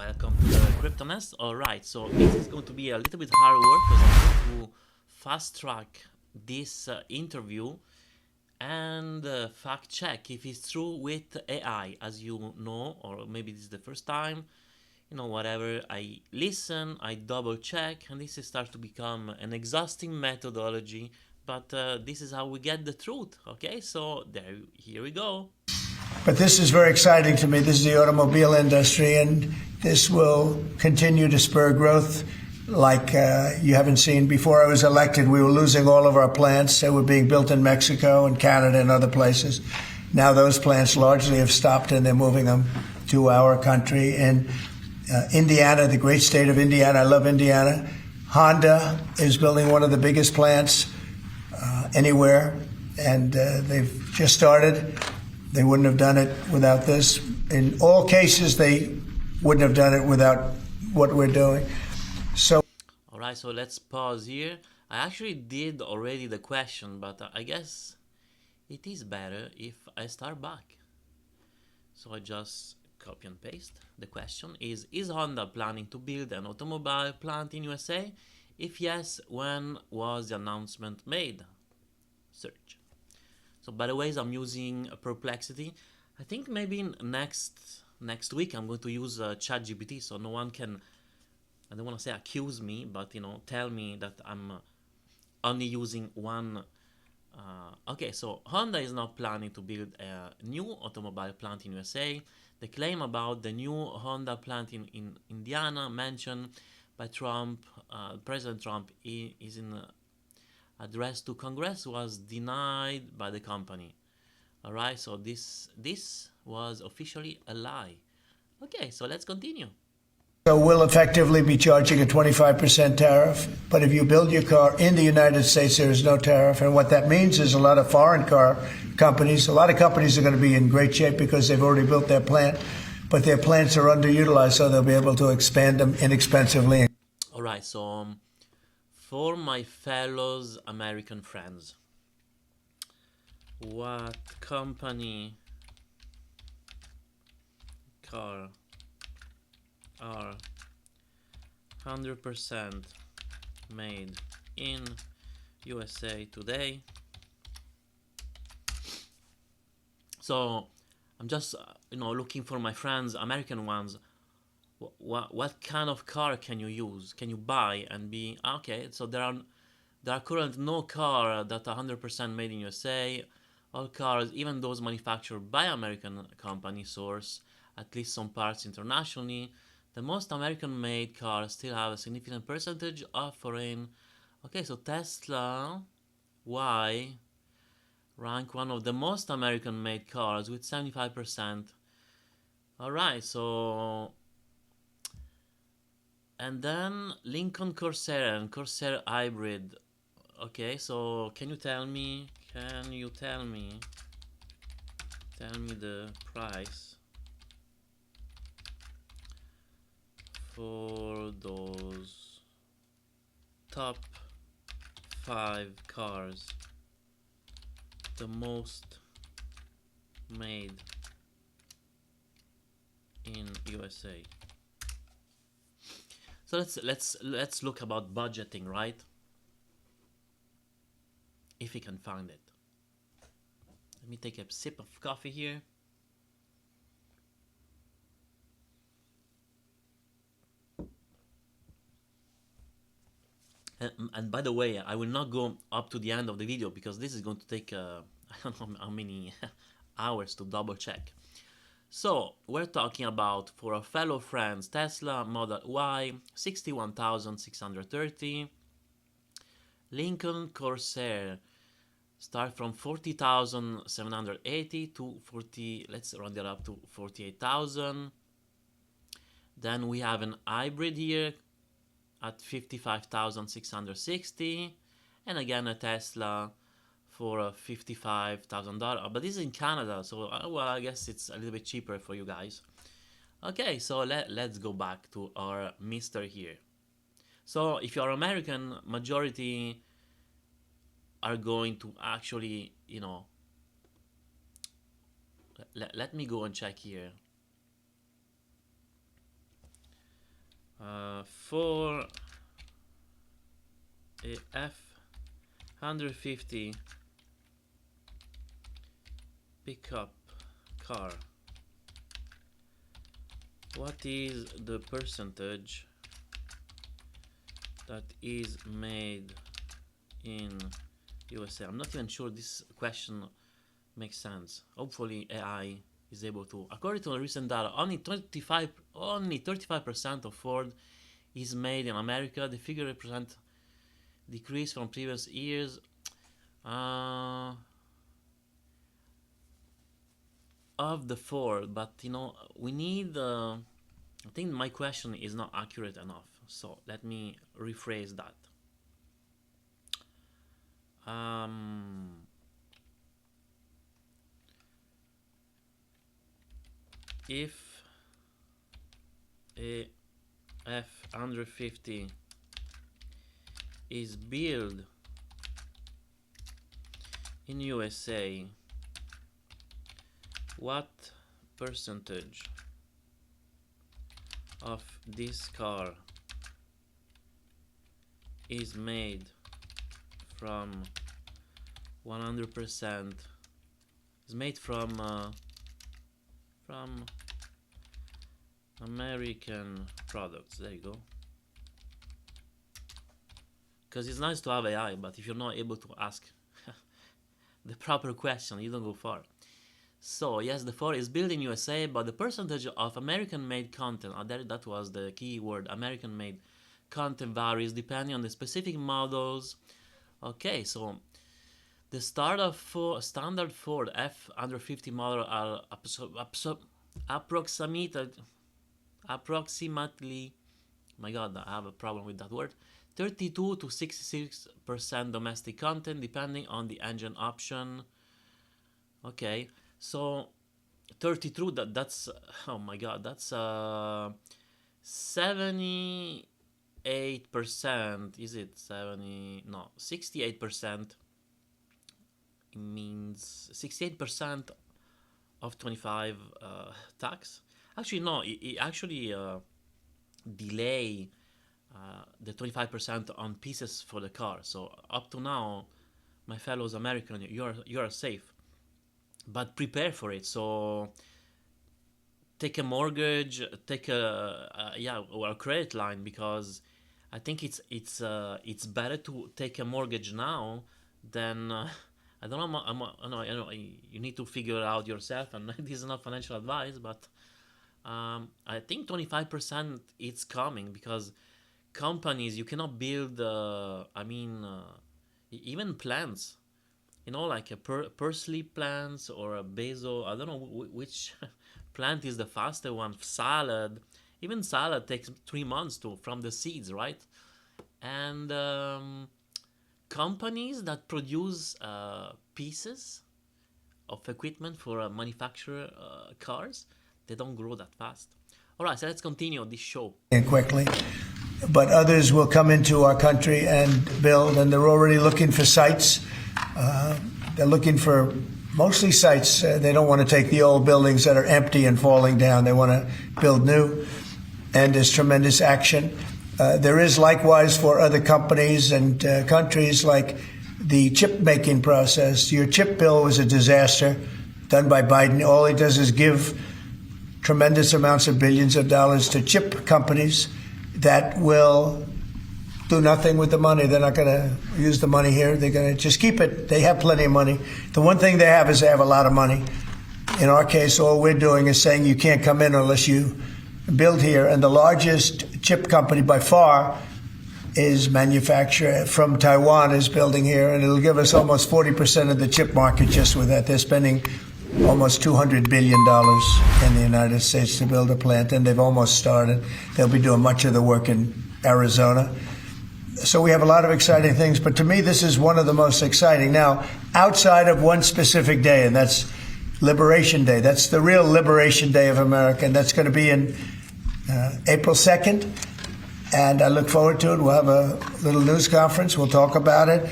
welcome to the CryptoNest. Alright, so this is going to be a little bit hard work because I'm going to fast track this interview and fact check if it's true with AI. As you know, or maybe this is the first time, whatever, I listen, I double check, and this starts to become an exhausting methodology. But this is how we get the truth, okay? So here we go. But this is very exciting to me. This is the automobile industry, and this will continue to spur growth like you haven't seen. Before I was elected, we were losing all of our plants. They were being built in Mexico and Canada and other places. Now those plants largely have stopped, and they're moving them to our country. And Indiana, the great state of Indiana, I love Indiana. Honda is building one of the biggest plants anywhere, and they've just started. They wouldn't have done it without this. In all cases, they wouldn't have done it without what we're doing. All right, so let's pause here. I actually did already the question, but I guess it is better if I start back. So I just copy and paste. The question is Honda planning to build an automobile plant in USA? If yes, when was the announcement made? Search. So by the way, I'm using Perplexity. I think maybe next week I'm going to use ChatGPT, so no one can, I don't want to say accuse me, but tell me that I'm only using one. Okay, so Honda is not planning to build a new automobile plant in USA. The claim about the new Honda plant in Indiana mentioned by Trump, President Trump, is in address to Congress was denied by the company. Alright, so this was officially a lie. Okay, so let's continue. So we'll effectively be charging a 25% tariff, but if you build your car in the United States, there is no tariff. And what that means is a lot of foreign car companies, a lot of companies are going to be in great shape because they've already built their plant, but their plants are underutilized, so they'll be able to expand them inexpensively. Alright, so for my fellows American friends, what company car are 100% made in USA today? So I'm just looking for my friends, American ones. What kind of car can you use? Can you buy and be okay? So there are currently no car that are 100% made in USA. All cars, even those manufactured by American company, source at least some parts internationally. The most American-made cars still have a significant percentage of foreign. Okay, so Tesla, why rank one of the most American-made cars with 75%? All right, so. And then Lincoln Corsair and Corsair Hybrid. Okay, so can you tell me the price for those top 5 cars, the most made in USA? So let's look about budgeting, right? If we can find it. Let me take a sip of coffee here. And by the way, I will not go up to the end of the video because this is going to take I don't know how many hours to double check. So we're talking about, for our fellow friends, Tesla Model Y 61,630, Lincoln Corsair start from 40,780 to 40. Let's round it up to 48,000. Then we have an hybrid here at 55,660, and again a Tesla for $55,000, but this is in Canada, so well, I guess it's a little bit cheaper for you guys. Okay, so let's go back to our mister here. So if you're American, majority are going to actually, let me go and check here. For a F-150 pickup car, what is the percentage that is made in USA? I'm not even sure this question makes sense. Hopefully AI is able to. According to the recent data, only 35% of Ford is made in America. The figure represents decrease from previous years. Of the Ford, but you know, we need I think my question is not accurate enough, so let me rephrase that. If a F-150 is built in USA, what percentage of this car is made from 100% is made from American products? There you go. Because it's nice to have AI, but if you're not able to ask the proper question, you don't go far. So yes, the Ford is built in USA, but the percentage of American-made content, that was the key word, American-made content, varies depending on the specific models. Okay, so the standard Ford F-150 model are approximately, my god, I have a problem with that word, 32 to 66% domestic content depending on the engine option. Okay, so 32, that's oh my god, that's 78%, is it 70? No, 68%. It means 68% of 25 tax. Actually no, it actually delay the 25% on pieces for the car. So up to now, my fellows American, you're safe, but prepare for it. So take a mortgage, take or a credit line, because I think it's better to take a mortgage now than I don't know. I know you need to figure it out yourself, and this is not financial advice, but I think 25% it's coming, because companies, you cannot build even plants, you know, like a Pursley plants or a basil, I don't know which plant is the faster one. Salad, even salad takes 3 months from the seeds, right? And companies that produce pieces of equipment for manufacture cars, they don't grow that fast. All right, so let's continue this show. Quickly, but others will come into our country and build, and they're already looking for sites. They're looking for mostly sites. They don't want to take the old buildings that are empty and falling down. They want to build new, and there's tremendous action. There is likewise for other companies and countries, like the chip making process. Your chip bill was a disaster done by Biden. All he does is give tremendous amounts of billions of dollars to chip companies that will do nothing with the money. They're not going to use the money here. They're going to just keep it. They have plenty of money. The one thing they have is they have a lot of money. In our case, all we're doing is saying you can't come in unless you build here. And the largest chip company by far is manufacturer from Taiwan is building here, and it'll give us almost 40% of the chip market just with that. They're spending almost $200 billion in the United States to build a plant, and they've almost started. They'll be doing much of the work in Arizona. So we have a lot of exciting things, but to me, this is one of the most exciting. Now, outside of one specific day, and that's Liberation Day. That's the real Liberation Day of America, and that's going to be in April 2nd, and I look forward to it. We'll have a little news conference. We'll talk about it,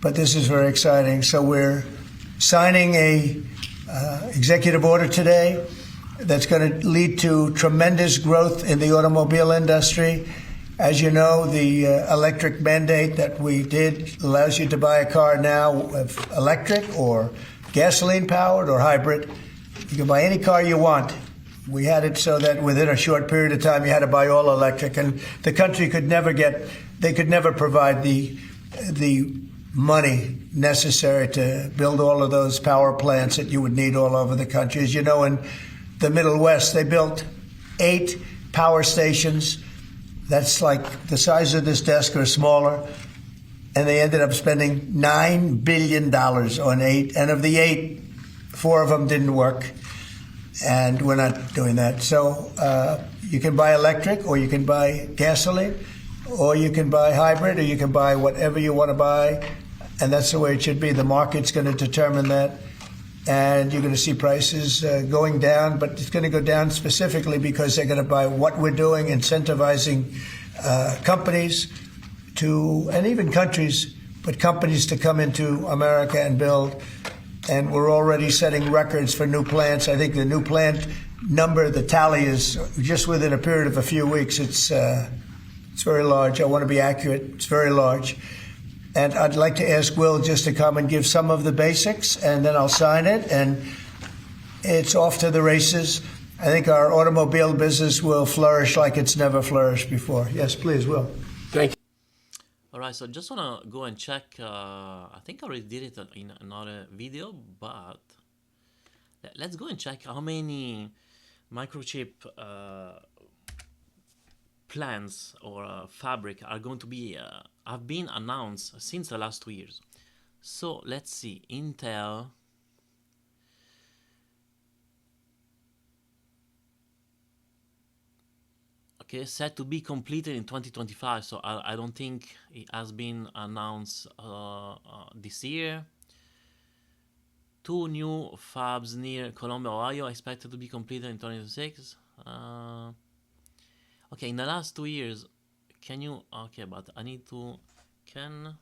but this is very exciting. So we're signing a executive order today that's going to lead to tremendous growth in the automobile industry. As you know, the electric mandate that we did allows you to buy a car now with electric or gasoline powered or hybrid. You can buy any car you want. We had it so that within a short period of time you had to buy all electric, and the country could never provide the money necessary to build all of those power plants that you would need all over the country. As you know, in the Middle West, they built 8 power stations. That's like the size of this desk or smaller. And they ended up spending $9 billion on 8. And of the 8, 4 of them didn't work. And we're not doing that. So you can buy electric, or you can buy gasoline, or you can buy hybrid, or you can buy whatever you want to buy. And that's the way it should be. The market's going to determine that. And you're going to see prices going down, but it's going to go down specifically because they're going to buy what we're doing, incentivizing companies to, and even countries, but companies to come into America and build. And we're already setting records for new plants. I think the new plant number, the tally is just within a period of a few weeks. It's very large. I want to be accurate. It's very large. And I'd like to ask Will just to come and give some of the basics, and then I'll sign it, and it's off to the races. I think our automobile business will flourish like it's never flourished before. Yes, please, Will. Thank you. All right, so just want to go and check. I think I already did it in another video, but let's go and check how many microchip plans or fabric are going to be have been announced since the last 2 years. So let's see. Intel, okay, set to be completed in 2025. So I don't think it has been announced this year. 2 new fabs near Columbia, Ohio, expected to be completed in 2026. Okay, in the last 2 years, can you, okay, but I need to, can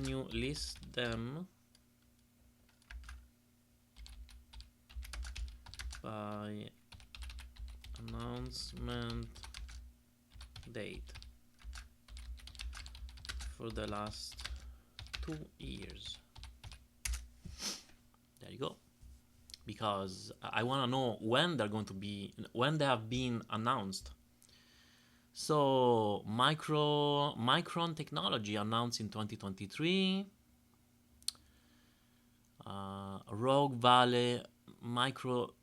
you list them by announcement date for the last 2 years? There you go. Because I want to know when they're going to be, when they have been announced. So Micron Technology announced in 2023. Rogue Valley Micro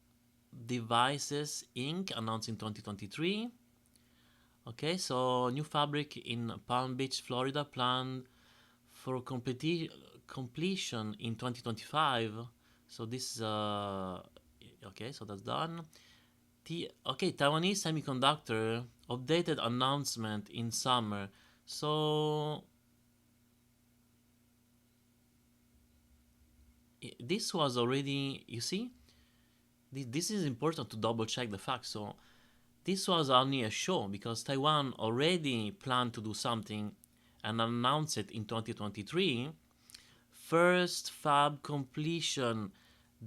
Devices Inc. announced in 2023. Okay, so new fabric in Palm Beach, Florida, planned for completion in 2025. So this okay, so that's done. Taiwanese Semiconductor updated announcement in summer. So this was already, you see, this is important to double check the facts. So this was only a show because Taiwan already planned to do something and announced it in 2023. First fab completion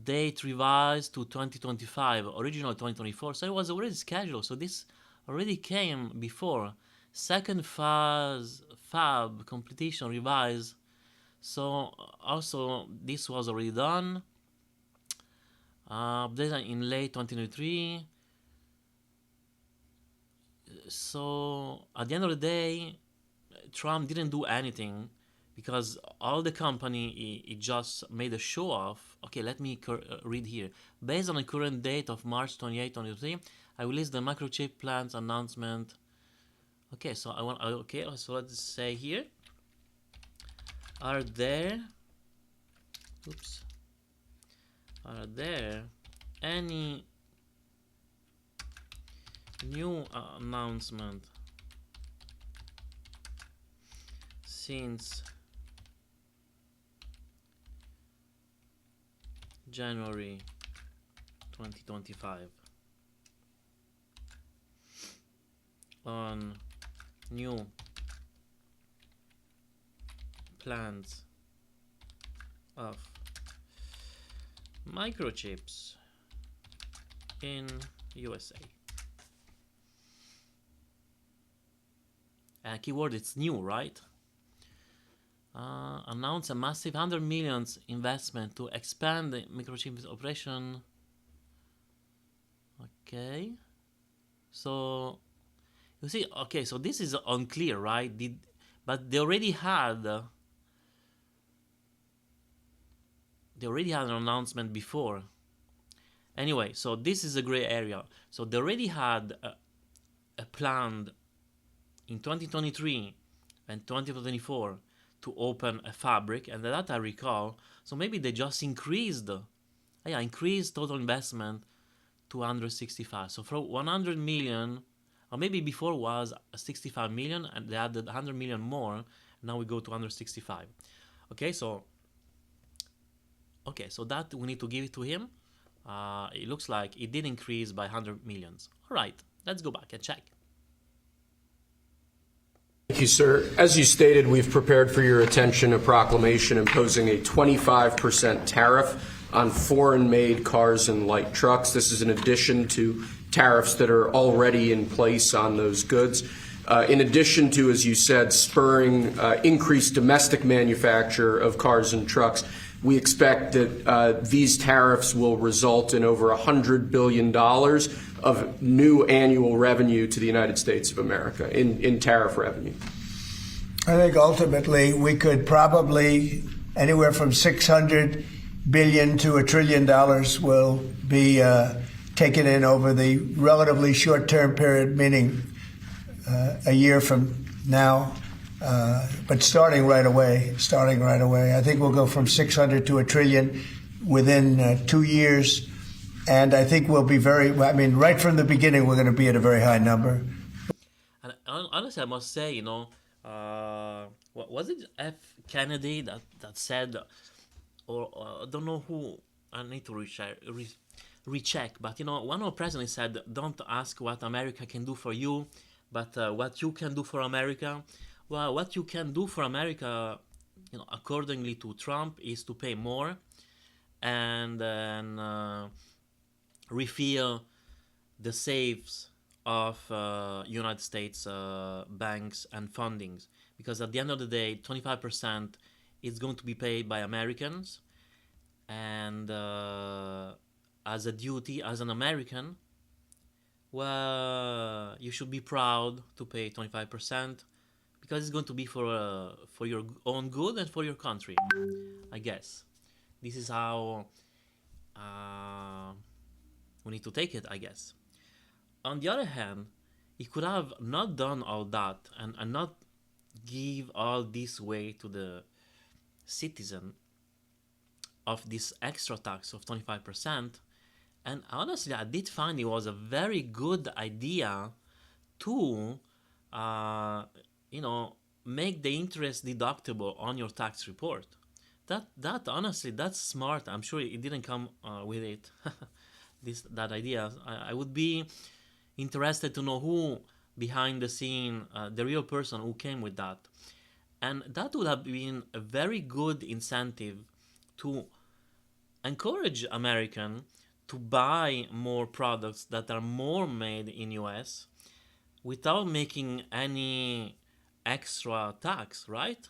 date revised to 2025, original 2024. So it was already scheduled. So this already came before. Second fab completion revised. So also this was already done. Updated in late 2023. So at the end of the day, Trump didn't do anything, because all the company, it just made a show off. Okay, let me read here. Based on the current date of March 28, 2023, I will list the microchip plans announcement. Okay, so so let's say here, are there any new announcement since January 2025 on new plans of Microchips in USA. Keyword, it's new, right? Announce a massive 100 millions investment to expand the microchips operation. Okay. So, you see, okay, so this is unclear, right? But they already had an announcement before. Anyway, so this is a gray area. So they already had a plan in 2023 and 2024 to open a fabric, and that I recall. So maybe they just increased total investment to 165. So from 100 million, or maybe before was 65 million, and they added 100 million more. Now we go to 165. Okay, so that we need to give it to him. It looks like it did increase by 100 millions. All right, let's go back and check. Thank you, sir. As you stated, we've prepared for your attention a proclamation imposing a 25% tariff on foreign-made cars and light trucks. This is in addition to tariffs that are already in place on those goods. In addition to, as you said, spurring increased domestic manufacture of cars and trucks, we expect that these tariffs will result in over $100 billion of new annual revenue to the United States of America in tariff revenue. I think ultimately we could probably anywhere from $600 billion to $1 trillion will be taken in over the relatively short-term period, meaning a year from now. But starting right away. I think we'll go from 600 to $1 trillion within 2 years. And I think we'll be right from the beginning, we're going to be at a very high number. And honestly, I must say, was it F. Kennedy that said, or I don't know who, I need to recheck, but one of the presidents said, don't ask what America can do for you, but what you can do for America. Well, what you can do for America, accordingly to Trump, is to pay more and then refill the safes of United States banks and fundings. Because at the end of the day, 25% is going to be paid by Americans. And as a duty, as an American, well, you should be proud to pay 25%. Because it's going to be for your own good and for your country, I guess. This is how we need to take it, I guess. On the other hand, he could have not done all that and not give all this way to the citizen of this extra tax of 25%. And honestly, I did find it was a very good idea to make the interest deductible on your tax report. That honestly, that's smart. I'm sure it didn't come with it, that idea. I would be interested to know who behind the scene, the real person who came with that. And that would have been a very good incentive to encourage American to buy more products that are more made in US without making any extra tax, right?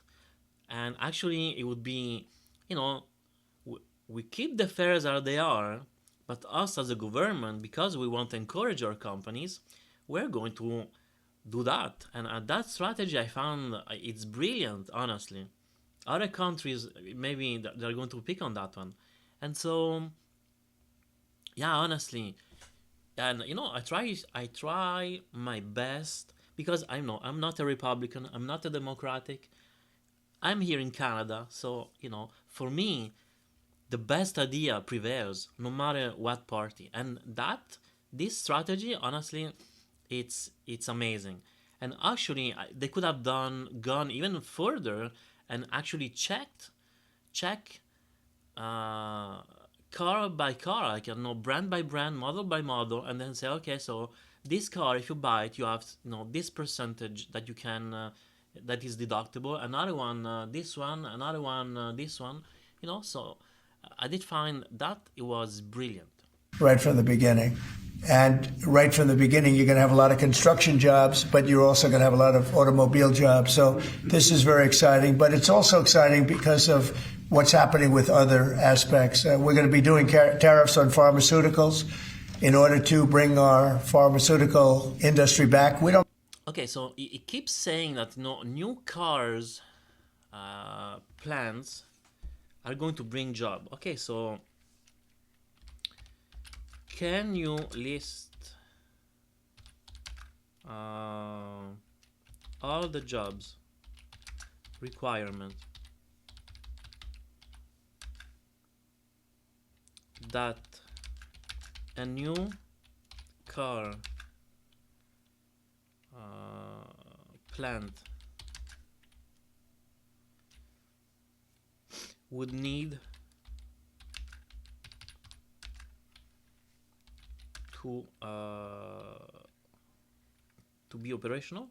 And actually it would be, we keep the fares as they are, but us as a government, because we want to encourage our companies, we're going to do that. And that strategy, I found it's brilliant, honestly. Other countries, maybe they're going to pick on that one. And so, yeah, honestly, and I try my best, because I'm not a Republican, I'm not a Democratic, I'm here in Canada, so for me the best idea prevails no matter what party. And this strategy, honestly, it's amazing. And actually they could have gone even further and actually check car by car, like brand by brand, model by model, and then say, okay, so this car, if you buy it, you have this percentage that you can that is deductible. Another one, this one. Another one, this one. So I did find that it was brilliant. Right from the beginning. And right from the beginning, you're going to have a lot of construction jobs, but you're also going to have a lot of automobile jobs. So this is very exciting, but it's also exciting because of what's happening with other aspects. We're going to be doing tariffs on pharmaceuticals in order to bring our pharmaceutical industry back. We don't. Okay, so it keeps saying that new cars plans are going to bring job. Okay, so can you list all the jobs requirement that a new car plant would need to be operational?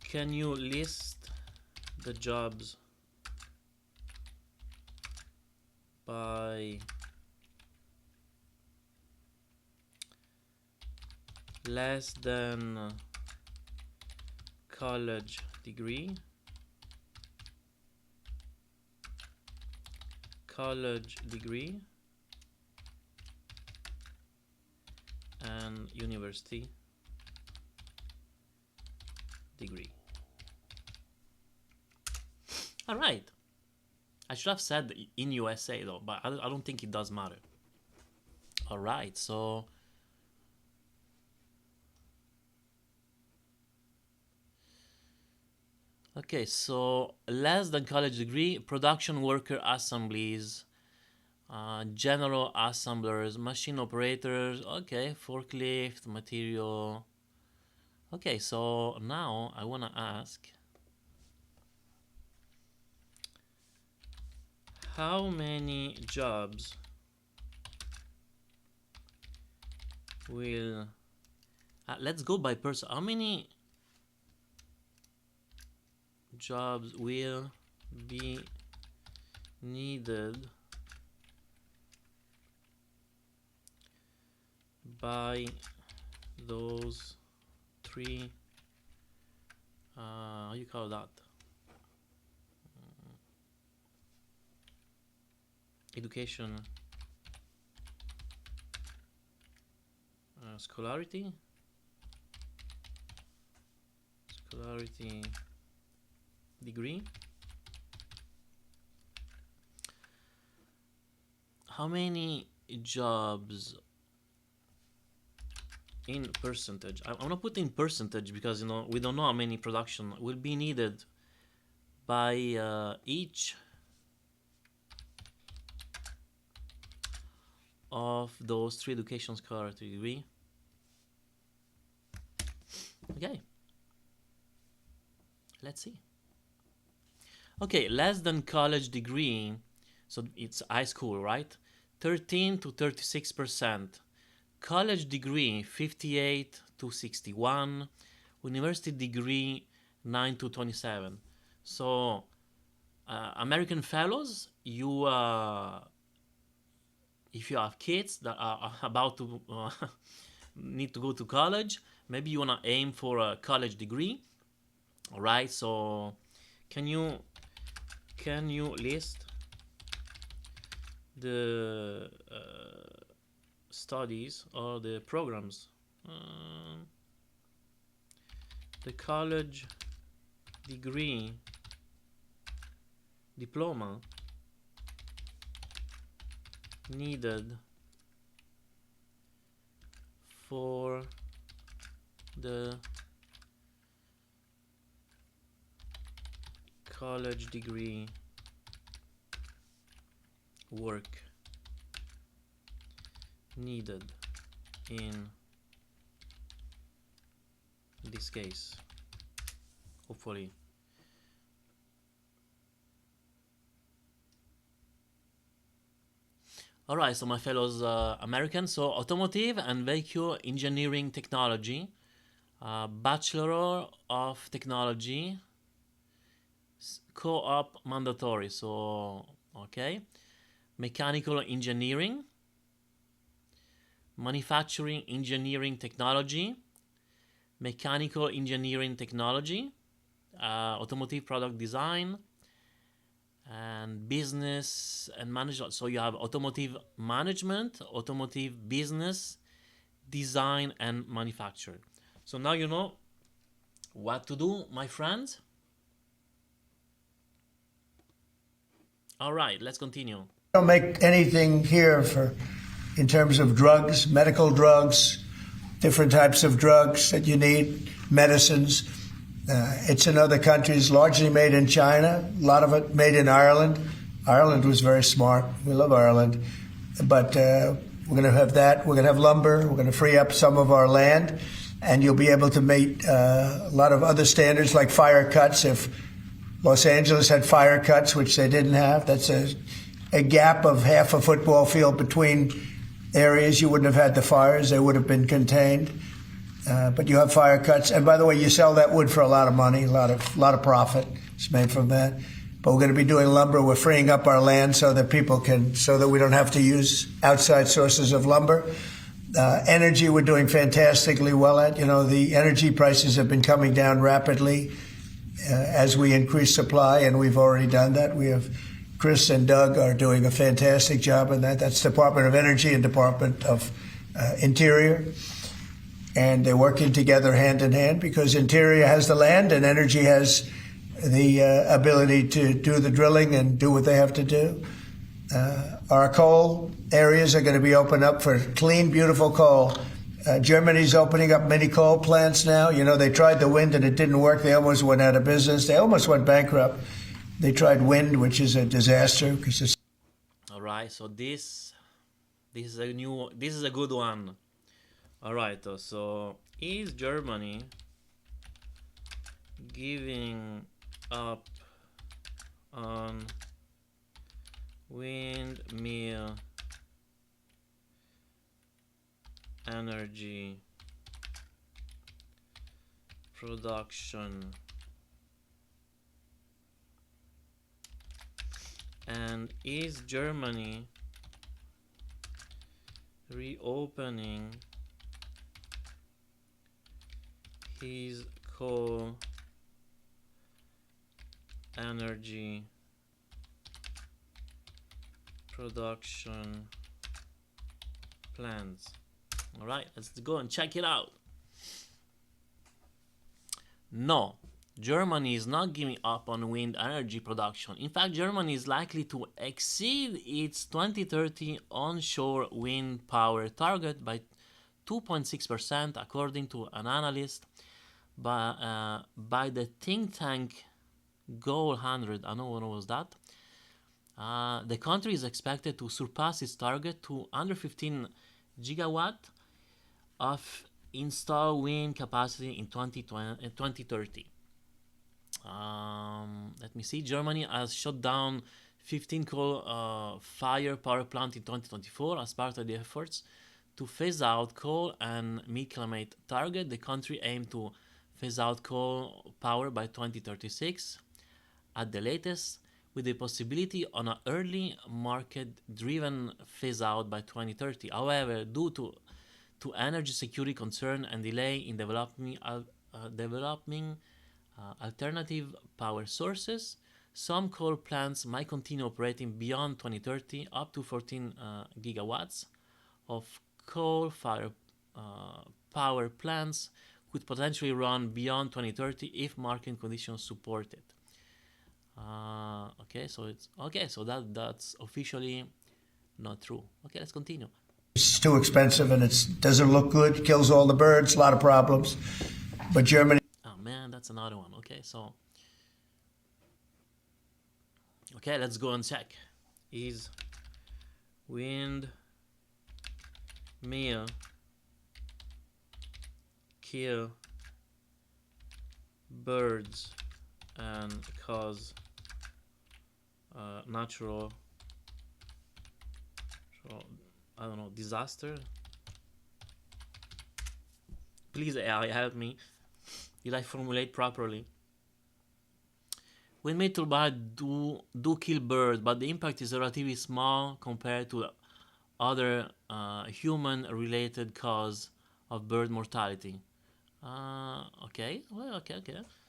Can you list the jobs by less than college degree, and university degree? All right. I should have said in USA though, but I don't think it does matter. All right, so okay, so less than college degree, production worker assemblies, general assemblers, machine operators, okay, forklift, material. Okay, so now I want to ask, how many jobs will, let's go by person, how many jobs will be needed by those three, how you call that, education, scholarity degree? How many jobs in percentage? I'm gonna put in percentage because we don't know how many production will be needed by each of those three education scholarity degree. Okay, let's see. Okay, less than college degree, so it's high school, right? 13 to 36%. College degree 58 to 61. University degree 9 to 27. So American fellows, you if you have kids that are about to need to go to college, maybe you want to aim for a college degree. All right, so can you list the studies or the programs, the college degree diploma needed for the college degree work needed in this case, hopefully. All right, so my fellows Americans, so automotive and vehicle engineering technology, Bachelor of Technology, co-op mandatory. So, okay. Mechanical Engineering, Manufacturing Engineering Technology, Mechanical Engineering Technology, Automotive Product Design, and Business and Management. So you have Automotive Management, Automotive Business, Design, and Manufacture. So now you know what to do, my friends. All right, let's continue. Don't make anything here for, in terms of drugs, medical drugs, different types of drugs that you need, medicines. It's in other countries, largely made in China, a lot of it made in Ireland. Ireland was very smart. We love Ireland. But we're going to have that. We're going to have lumber. We're going to free up some of our land. And you'll be able to meet a lot of other standards like fire cuts. If Los Angeles had fire cuts, which they didn't have, that's a gap of half a football field between areas. You wouldn't have had the fires. They would have been contained. But you have fire cuts. And by the way, you sell that wood for a lot of money, a lot of profit is made from that. But we're going to be doing lumber. We're freeing up our land so that we don't have to use outside sources of lumber. Energy, we're doing fantastically well at. You know, the energy prices have been coming down rapidly as we increase supply, and we've already done that. We have Chris and Doug are doing a fantastic job in that. That's Department of Energy and Department of Interior. And they're working together hand in hand because Interior has the land and Energy has the ability to do the drilling and do what they have to do. Our coal areas are going to be opened up for clean, beautiful coal. Germany's opening up mini coal plants now. You know, they tried the wind and it didn't work. They almost went out of business. They almost went bankrupt. They tried wind, which is a disaster because it's... All right, so this is a good one. All right, so is Germany giving up on windmill energy production, and is Germany reopening his coal energy production plans? All right, let's go and check it out. No, Germany is not giving up on wind energy production. In fact, Germany is likely to exceed its 2030 onshore wind power target by 2.6%, according to an analyst by the think tank Goal 100. I know what was that. The country is expected to surpass its target to under 15 gigawatt of installed wind capacity in 2030. Let me see. Germany has shut down 15 coal-fired power plants in 2024 as part of the efforts to phase out coal and meet climate target. The country aimed to phase out coal power by 2036 at the latest, with the possibility on an early market-driven phase-out by 2030. However, due to energy security concern and delay in developing alternative power sources, some coal plants might continue operating beyond 2030, up to 14 gigawatts of coal-fired power plants could potentially run beyond 2030 if market conditions support it. So that's officially not true. Okay, let's continue. It's too expensive and it doesn't look good, kills all the birds, a lot of problems. But Germany... Oh man, that's another one. Okay, let's go and check. Is windmill kill birds and cause natural, disaster? Please AI help me. Did I formulate properly? Windmill turbine do kill birds, but the impact is relatively small compared to other human-related cause of bird mortality. Okay, well, okay.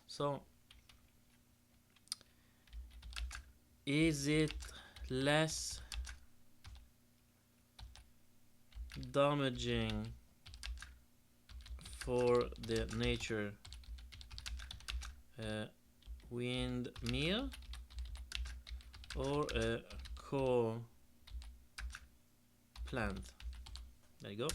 So, is it less damaging for the nature windmill or a coal plant? There you go.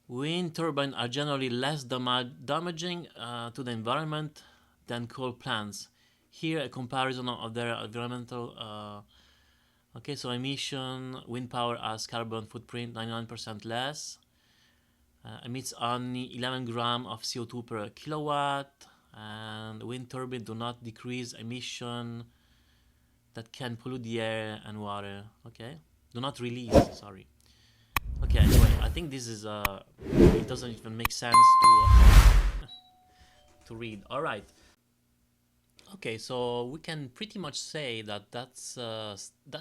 Wind turbines are generally less damaging to the environment than coal plants. Here a comparison of their environmental okay, so emission, wind power has carbon footprint 99% less, emits only 11 grams of CO2 per kilowatt, and wind turbines do not decrease emission that can pollute the air and water. Okay, do not release, sorry. Okay, anyway, I think this is it doesn't even make sense to read. All right. Okay, so we can pretty much say that that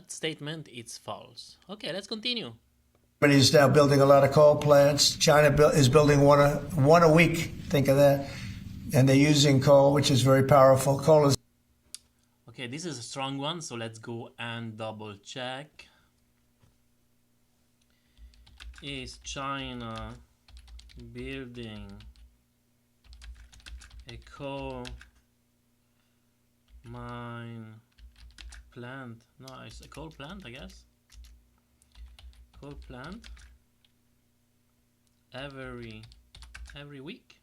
statement is false. Okay, let's continue. Germany is now building a lot of coal plants. China is building one a week. Think of that. And they're using coal, which is very powerful. Coal is... Okay, this is a strong one, so let's go and double check. Is China building a coal mine plant? No, it's a coal plant, I guess. Coal plant every week.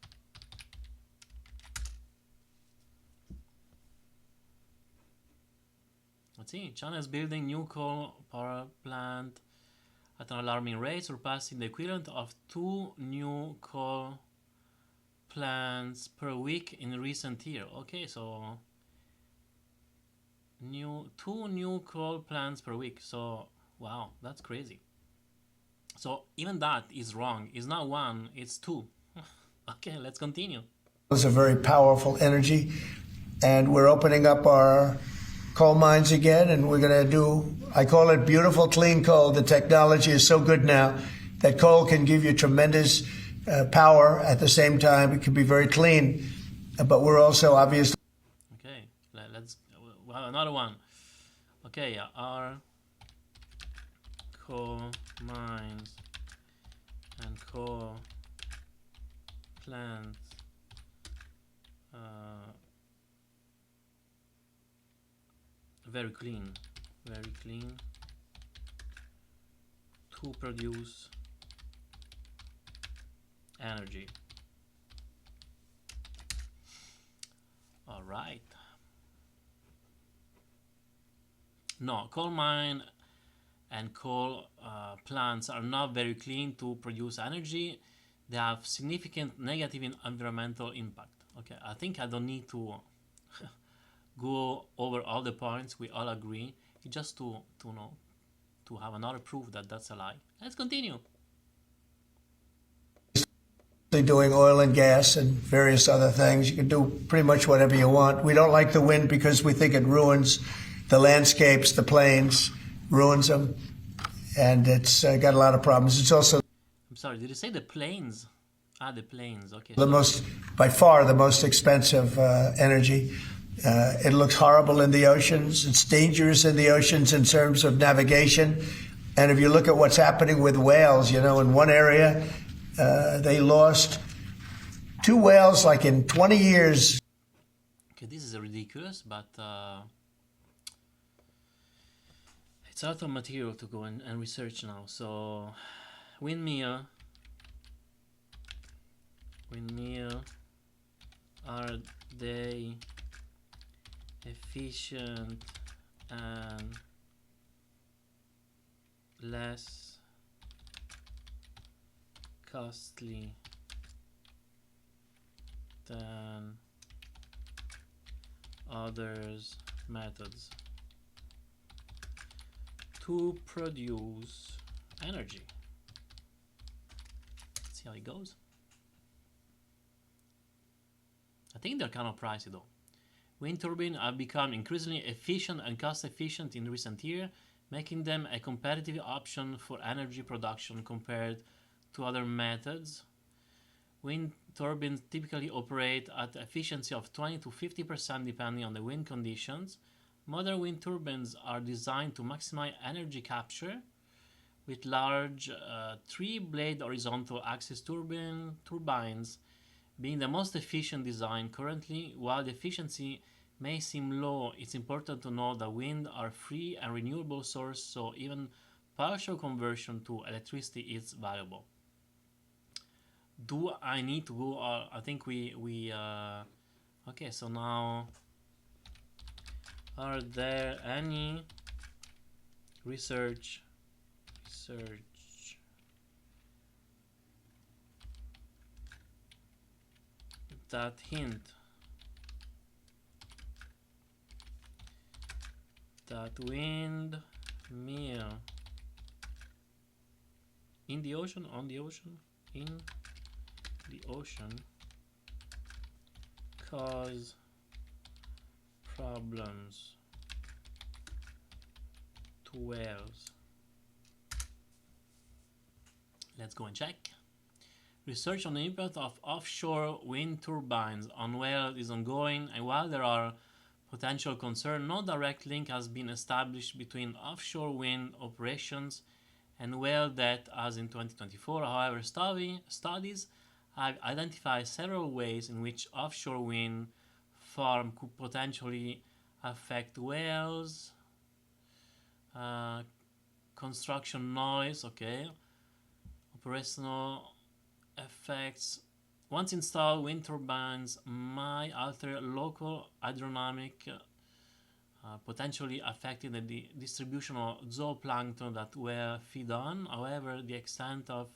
Let's see. China is building new coal power plant at an alarming rate, surpassing the equivalent of 2 new coal plants per week in recent year. Okay, so 2 new coal plants per week. So wow, that's crazy. So even that is wrong. It's not 1, it's 2. Okay, let's continue. It's a very powerful energy, and we're opening up our coal mines again, and we're going to do, I call it beautiful clean coal. The technology is so good now that coal can give you tremendous power. At the same time, it can be very clean, but we're also obviously... Okay, let's well, another one. Okay, our coal mines and coal plants very clean to produce energy. All right. No, coal mine and coal plants are not very clean to produce energy. They have significant negative environmental impact. Okay, I think I don't need to go over all the points. We all agree. It's just to know, to have another proof that that's a lie. Let's continue. Doing oil and gas and various other things. You can do pretty much whatever you want. We don't like the wind because we think it ruins the landscapes, the plains, ruins them, and it's got a lot of problems. It's also... I'm sorry, did you say the planes? Ah, the planes, okay. By far the most expensive energy. It looks horrible in the oceans. It's dangerous in the oceans in terms of navigation. And if you look at what's happening with whales, you know, in one area, they lost 2 whales like in 20 years. Okay, this is ridiculous, but it's out of material to go and research now. So, windmill, are they efficient and less costly than others methods to produce energy? see how it goes. I think they're kind of pricey though. Wind turbines have become increasingly efficient and cost efficient in recent years, making them a competitive option for energy production compared to other methods. Wind turbines typically operate at efficiency of 20 to 50% depending on the wind conditions. Modern wind turbines are designed to maximize energy capture with large 3-blade horizontal axis turbines being the most efficient design currently. While the efficiency may seem low, it's important to know that wind are free and renewable source, so even partial conversion to electricity is valuable. Do I need to go? I think we okay. So now, are there any research that hint that windmill in the ocean, on the ocean, in the ocean cause problems to whales? Let's go and check. Research on the impact of offshore wind turbines on whales is ongoing, and while there are potential concerns, no direct link has been established between offshore wind operations and whale death as in 2024. However, studies have identified several ways in which offshore wind farm could potentially affect whales. Construction noise, okay. Operational effects. Once installed, wind turbines might alter local hydrodynamic, potentially affecting the distribution of zooplankton that whales feed on. However, the extent of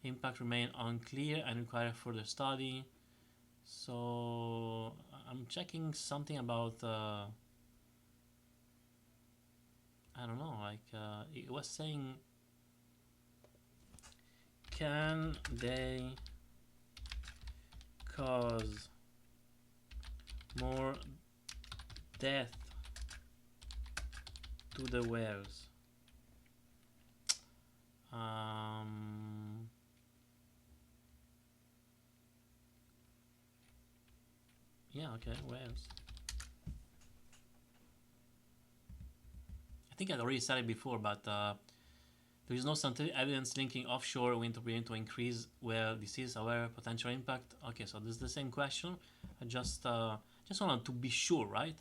impact remains unclear and require further study. So I'm checking something about I don't know, like it was saying, can they cause more death to the whales? Yeah, okay, whales. I think I'd already said it before, but there is no scientific evidence linking offshore wind turbine to increase whale disease. However, potential impact. Okay, so this is the same question. I just wanted to be sure, right?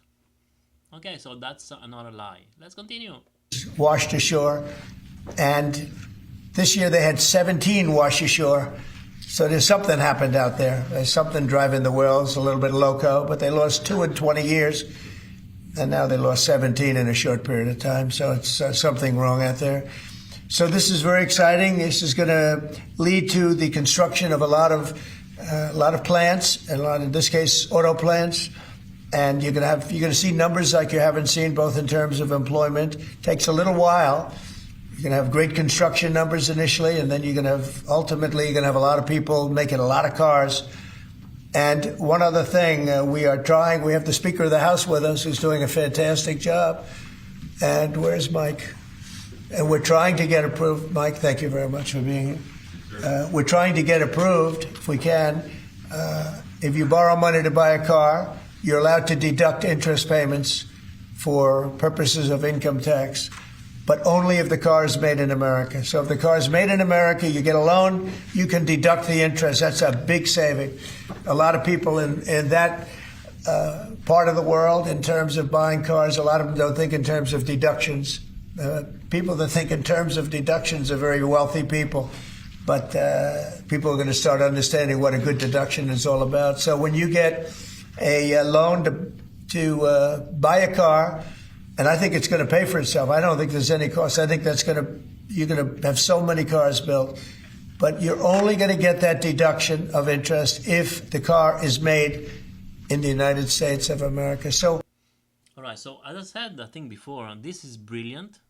Okay, so that's another lie. Let's continue. Washed ashore, and this year they had 17 wash ashore. So there's something happened out there. There's something driving the whales a little bit loco, but they lost 2 in 20 years, and now they lost 17 in a short period of time. So it's something wrong out there. So this is very exciting. This is going to lead to the construction of a lot of plants, and in this case, auto plants. And you're going to see numbers like you haven't seen, both in terms of employment. It takes a little while. You're going to have great construction numbers initially, and then ultimately you're going to have a lot of people making a lot of cars. And one other thing, we have the Speaker of the House with us, who's doing a fantastic job. And where's Mike? And we're trying to get approved. Mike, thank you very much for being here. We're trying to get approved, if we can. If you borrow money to buy a car, you're allowed to deduct interest payments for purposes of income tax, but only if the car is made in America. So if the car is made in America, you get a loan, you can deduct the interest. That's a big saving. A lot of people in that part of the world, in terms of buying cars, a lot of them don't think in terms of deductions. People that think in terms of deductions are very wealthy people, but people are going to start understanding what a good deduction is all about. So when you get a loan to buy a car, and I think it's going to pay for itself. I don't think there's any cost. I think you're going to have so many cars built, but you're only going to get that deduction of interest if the car is made in the United States of America. So, all right. So as I said, I think before, this is brilliant.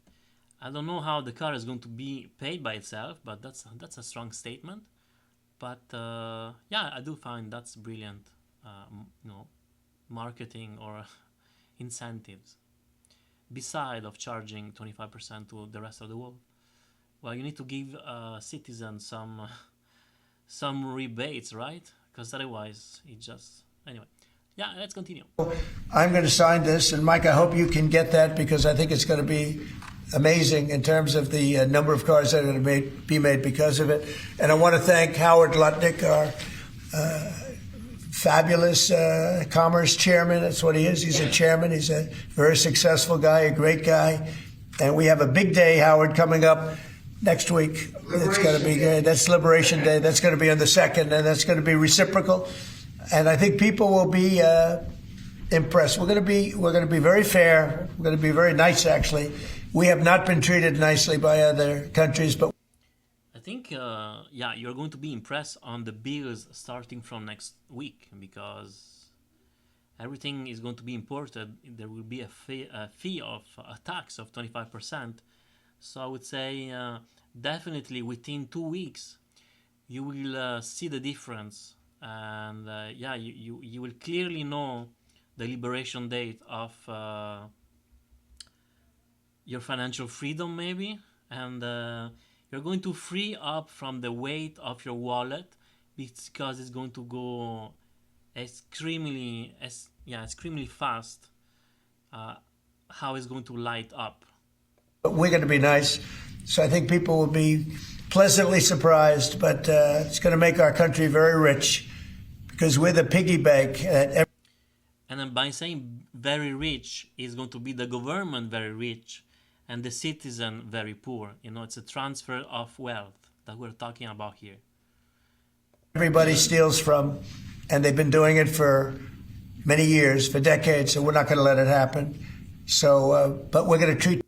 I don't know how the car is going to be paid by itself, but that's a strong statement. But yeah, I do find that's brilliant, marketing or incentives. Beside of charging 25% to the rest of the world, well, you need to give citizens some rebates, right? Because otherwise, it just anyway. Yeah, let's continue. I'm going to sign this, and Mike, I hope you can get that because I think it's going to be amazing in terms of the number of cars that are going to be made because of it. And I want to thank Howard Lutnick, our fabulous commerce chairman. That's what he is. He's a chairman. He's a very successful guy, a great guy. And we have a big day, Howard, coming up next week. It's going to be good. That's Liberation Day. That's going to be on the 2nd, and that's going to be reciprocal. And I think people will be impressed. We're going to be very fair. We're going to be very nice, actually. We have not been treated nicely by other countries, but I think, yeah, you're going to be impressed on the bills starting from next week because everything is going to be imported. There will be a fee of a tax of 25%. So I would say definitely within 2 weeks you will see the difference, and yeah, you will clearly know the liberation date of your financial freedom maybe, and you're going to free up from the weight of your wallet because it's going to go extremely fast. How it's going to light up. we're going to be nice. So I think people will be pleasantly surprised, but it's going to make our country very rich because we're the piggy bank. And then by saying very rich is going to be the government very rich and the citizen very poor. You know, it's a transfer of wealth that we're talking about here. Everybody steals from, and they've been doing it for many years, for decades, so we're not going to let it happen. So, but we're going to treat...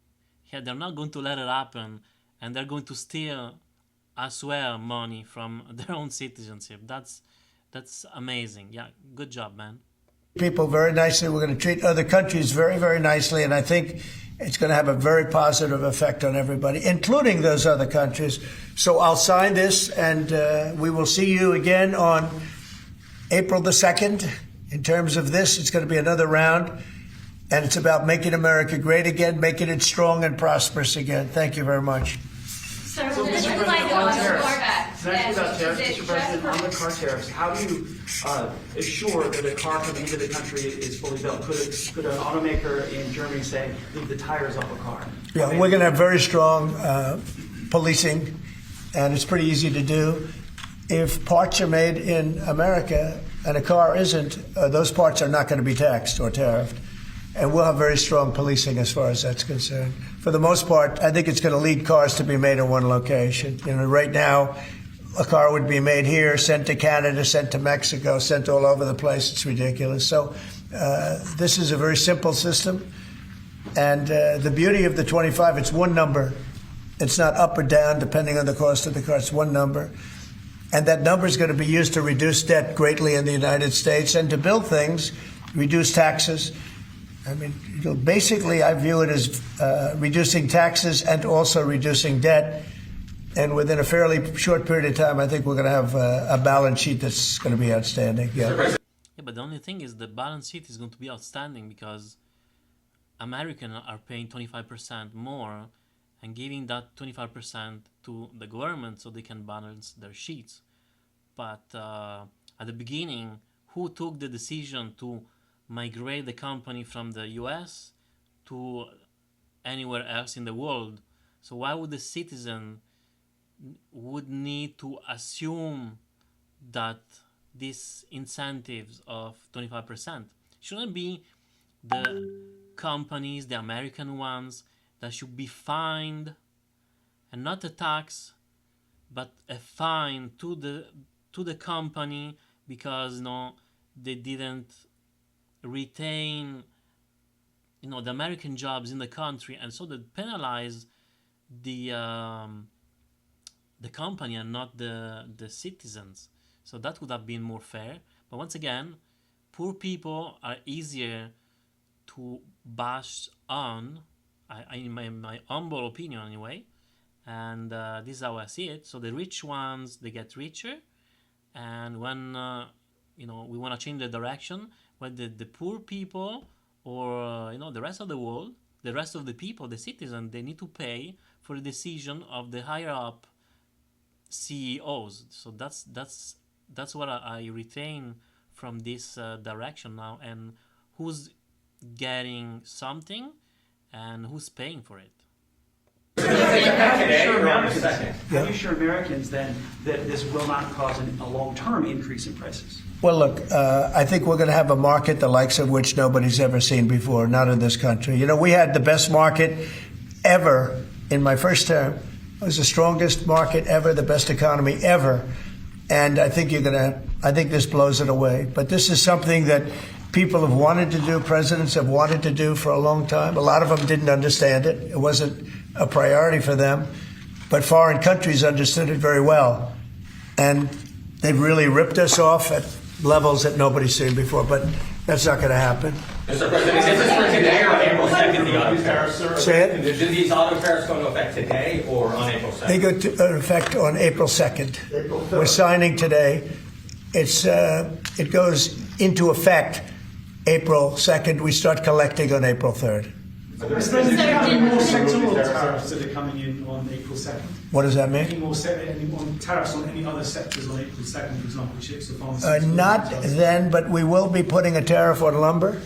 Yeah, they're not going to let it happen, and they're going to steal as well money from their own citizenship. That's amazing. Yeah, good job, man. People very nicely. We're going to treat other countries very, very nicely, and I think it's going to have a very positive effect on everybody, including those other countries. So I'll sign this, and we will see you again on April the 2nd. In terms of this, it's going to be another round, and it's about making America great again, making it strong and prosperous again. Thank you very much. So this is like on tariffs. Next about tariffs, Mr. President, on the car tariffs, how do you assure that a car coming into the country is fully built? Could an automaker in Germany say, leave the tires off a car? Yeah, we're going to have very strong policing, and it's pretty easy to do. If parts are made in America and a car isn't, those parts are not going to be taxed or tariffed. And we'll have very strong policing as far as that's concerned. For the most part, I think it's going to lead cars to be made in one location. You know, right now, a car would be made here, sent to Canada, sent to Mexico, sent all over the place. It's ridiculous. So this is a very simple system. And the beauty of the 25, it's one number. It's not up or down depending on the cost of the car. It's one number. And that number is going to be used to reduce debt greatly in the United States and to build things, reduce taxes. I mean, basically, I view it as reducing taxes and also reducing debt. And within a fairly short period of time, I think we're going to have a balance sheet that's going to be outstanding. Yeah. Yeah, but the only thing is the balance sheet is going to be outstanding because Americans are paying 25% more and giving that 25% to the government so they can balance their sheets. But at the beginning, who took the decision to migrate the company from the US to anywhere else in the world? So why would the citizen would need to assume that these incentives of 25% shouldn't be the companies, the American ones, that should be fined, and not a tax, but a fine to the company because they didn't retain the American jobs in the country, and so they penalize the company and not the citizens. So that would have been more fair. But once again, poor people are easier to bash on, in my humble opinion anyway, and this is how I see it. So the rich ones, they get richer, and when we want to change the direction, when the poor people or the rest of the world, the rest of the people, the citizens, they need to pay for the decision of the higher up CEOs. So that's what I retain from this direction now, and who's getting something and who's paying for it. How do you assure Americans then that this will not cause a long-term increase in prices? Well, look, I think we're going to have a market the likes of which nobody's ever seen before, not in this country. We had the best market ever in my first term. It was the strongest market ever, the best economy ever. And I think I think this blows it away. But this is something that people have wanted to do, presidents have wanted to do for a long time. A lot of them didn't understand it. It wasn't a priority for them. But foreign countries understood it very well. And they've really ripped us off at levels that nobody's seen before. But that's not going to happen. Mr. President, is this for today or on April 2nd, the auto tariffs? Say it? Do these auto tariffs go into effect today or on April 2nd? They go into effect on April 2nd. We're signing today. It goes into effect April 2nd. We start collecting on April 3rd. Mr. President, any more sectoral tariffs that are coming in on April 2nd? What does that mean? Any more tariffs on any other sectors on April 2nd, for example, chips or pharmaceuticals? Not then, but we will be putting a tariff on lumber.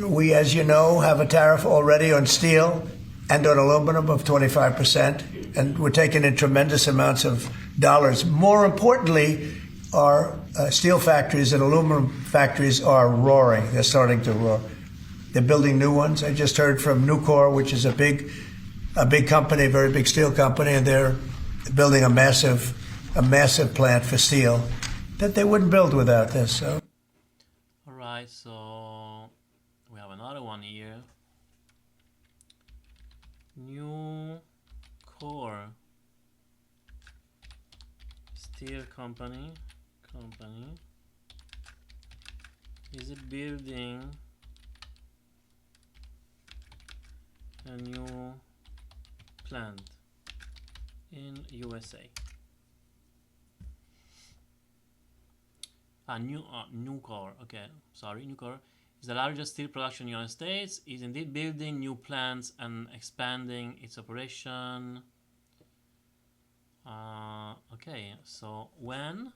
We, as you know, have a tariff already on steel and on aluminum of 25%, and we're taking in tremendous amounts of dollars. More importantly, our steel factories and aluminum factories are roaring. They're starting to roar. They're building new ones. I just heard from Nucor, which is a big company, a very big steel company, and they're building a massive plant for steel that they wouldn't build without this. So. All right, so we have another one here. Nucor steel company is it building a new plant in USA. Nucor, okay, sorry, Nucor is the largest steel production in the United States, is indeed building new plants and expanding its operation. Okay, so when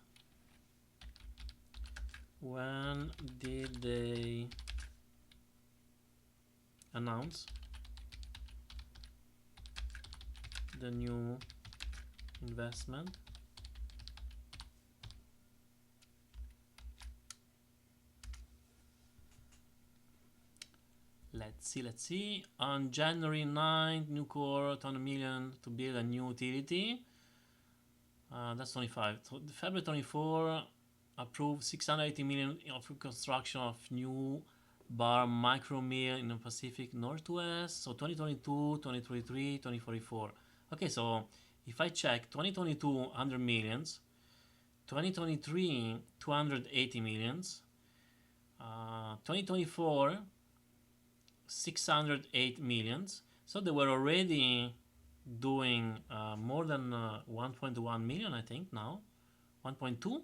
did they announce the new investment? Let's see. On January 9th, Nucor $200 million to build a new utility. That's 25. So February 24, approved $680 million of reconstruction of new bar micro mill in the Pacific Northwest. So 2022, 2023, 2044. Okay, so if I check 2022, 100 millions, 2023, 280 millions, 2024, 608 millions. So they were already doing more than 1.1 million, I think, now, 1.2,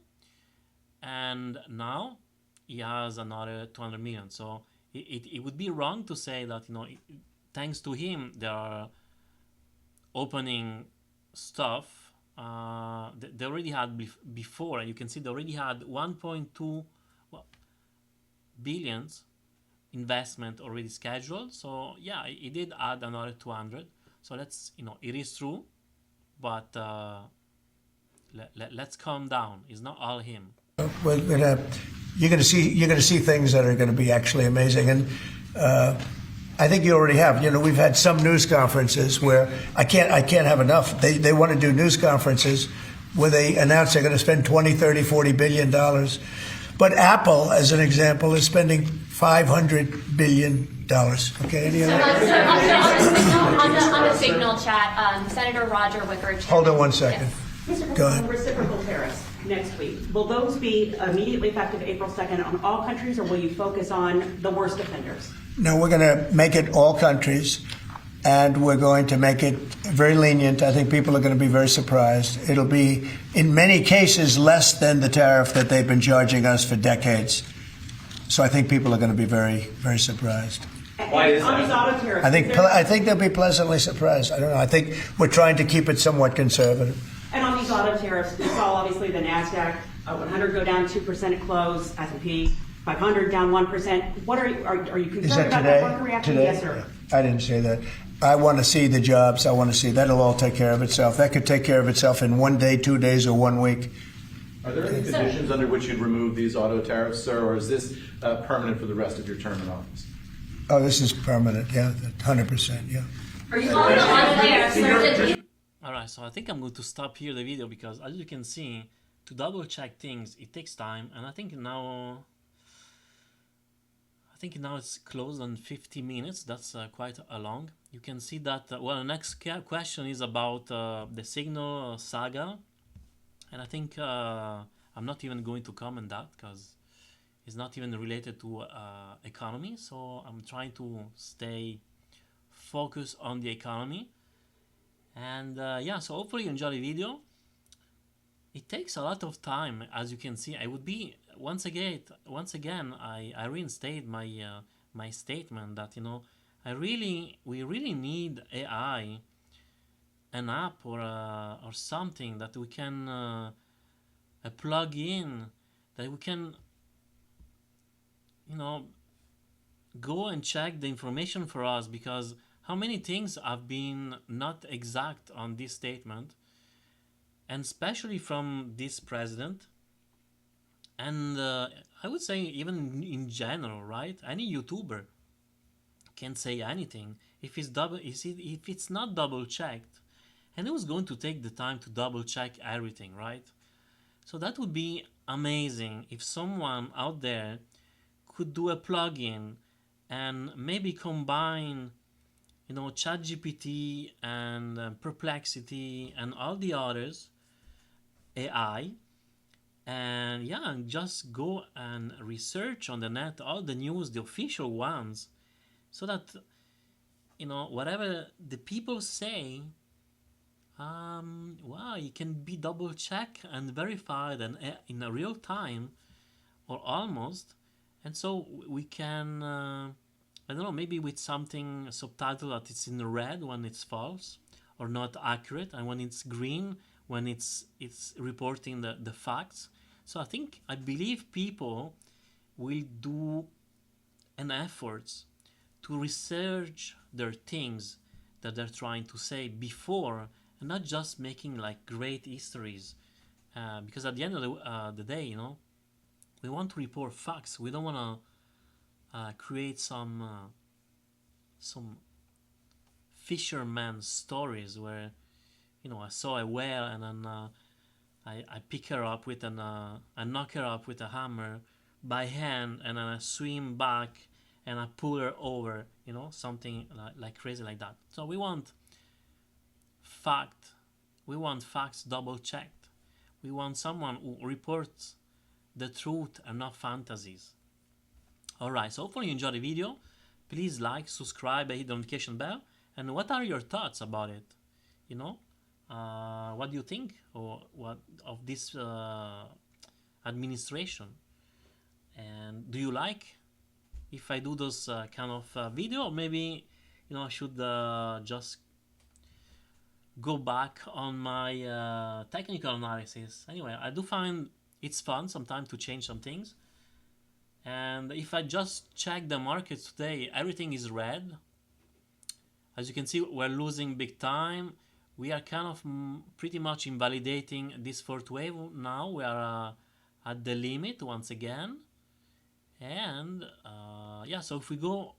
and now he has another 200 million. So it would be wrong to say that, thanks to him, they are opening stuff they already had before, and you can see they already had 1.2 billions investment already scheduled. So yeah, he did add another 200. So let's, it is true, but let's calm down. It's not all him. You're going to see things that are going to be actually amazing, and I think you already have. We've had some news conferences where I can't have enough. They want to do news conferences where they announce they're going to spend 20, 30, 40 billion dollars. But Apple, as an example, is spending $500 billion. Okay, any other? On the Signal chat, Senator Roger Wicker. Hold on one second. Yes. Mr. Go President, ahead. reciprocal tariffs next week. Will those be immediately effective April 2nd on all countries, or will you focus on the worst offenders? No, we're going to make it all countries. and we're going to make it very lenient. I think people are going to be very surprised. It'll be, in many cases, less than the tariff that they've been charging us for decades. So I think people are going to be very, very surprised. Why is On these that? auto tariffs, I think they'll be pleasantly surprised. I don't know. I think we're trying to keep it somewhat conservative. and on these auto tariffs, we saw obviously the NASDAQ 100 go down 2% at close, S&P 500 down 1%. What are you concerned Is that about today? that market reaction? Today? Yes, sir. I didn't say that. I want to see the jobs. I want to see that'll all take care of itself. That could take care of itself in 1 day, 2 days, or 1 week. Are there any conditions under which you'd remove these auto tariffs, sir, or is this permanent for the rest of your term in office? Oh, this is permanent. Yeah, 100%. Yeah. Are you on there? So Alright, so I think I'm going to stop here the video because as you can see, to double check things, it takes time, and I think now it's closed on 50 minutes. That's quite a long. You can see that, well, the next question is about the Signal saga, and I think I'm not even going to comment that because it's not even related to economy, so I'm trying to stay focused on the economy. And yeah, so hopefully you enjoy the video. It takes a lot of time, as you can see. I would be once again I reinstate my my statement that, you know, we really need AI, an app or something that we can plug in, that we can, you know, go and check the information for us, because how many things have been not exact on this statement, and especially from this president, and I would say even in general, right? Any YouTuber can say anything if it's not double checked, and who's going to take the time to double check everything, right? So that would be amazing if someone out there could do a plugin and maybe combine, you know, ChatGPT and Perplexity and all the others AI, and yeah, and just go and research on the net all the news, the official ones, so that, you know, whatever the people say, wow, it can be double checked and verified and in a real time, or almost, and so we can I don't know, maybe with something subtitle that it's in red when it's false or not accurate, and when it's green when it's reporting the facts. So I believe people will do an effort to research their things that they're trying to say before, and not just making like great histories, because at the end of the day, you know, we want to report facts. We don't want to create some fisherman stories where, you know, I saw a whale and then I pick her up with I knock her up with a hammer by hand, and then I swim back and I pull her over, you know, something like crazy like that. So we want facts double checked. We want someone who reports the truth and not fantasies. Alright, so hopefully you enjoyed the video. Please like, subscribe, and hit the notification bell. And what are your thoughts about it? You know, what do you think of this administration? And do you like if I do those kind of video? Or maybe, you know, I should just go back on my technical analysis. Anyway, I do find it's fun sometimes to change some things. And if I just check the markets today, everything is red. As you can see, we're losing big time. We are kind of pretty much invalidating this fourth wave now. We are at the limit once again. And yeah, so if we go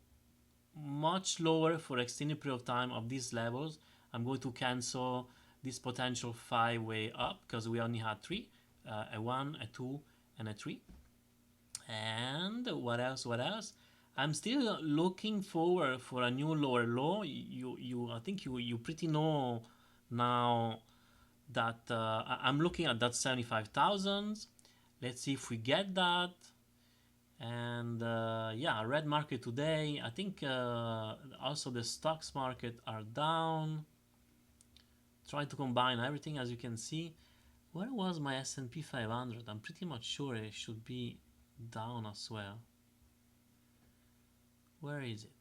much lower for extended period of time of these levels, I'm going to cancel this potential 5-way up, because we only had 3, a 1, a 2, and a 3. And what else? I'm still looking forward for a new lower low. I think you pretty know now that I'm looking at that 75,000. Let's see if we get that. And yeah, red market today. I think also the stocks market are down. Try to combine everything, as you can see. Where was my S&P 500? I'm pretty much sure it should be down as well. Where is it?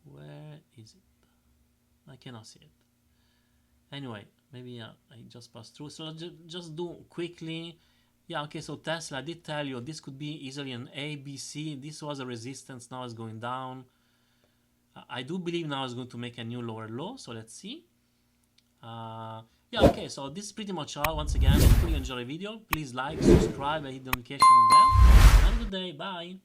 Where is it? I cannot see it. Anyway, maybe I just passed through. So just do quickly. Yeah, okay, so Tesla, I did tell you this could be easily an A, B, C. This was a resistance, now it's going down. I do believe now it's going to make a new lower low, so let's see. Yeah, okay, so this is pretty much all. Once again, hopefully you enjoy the video. Please like, subscribe, and hit the notification bell. Have a good day, bye.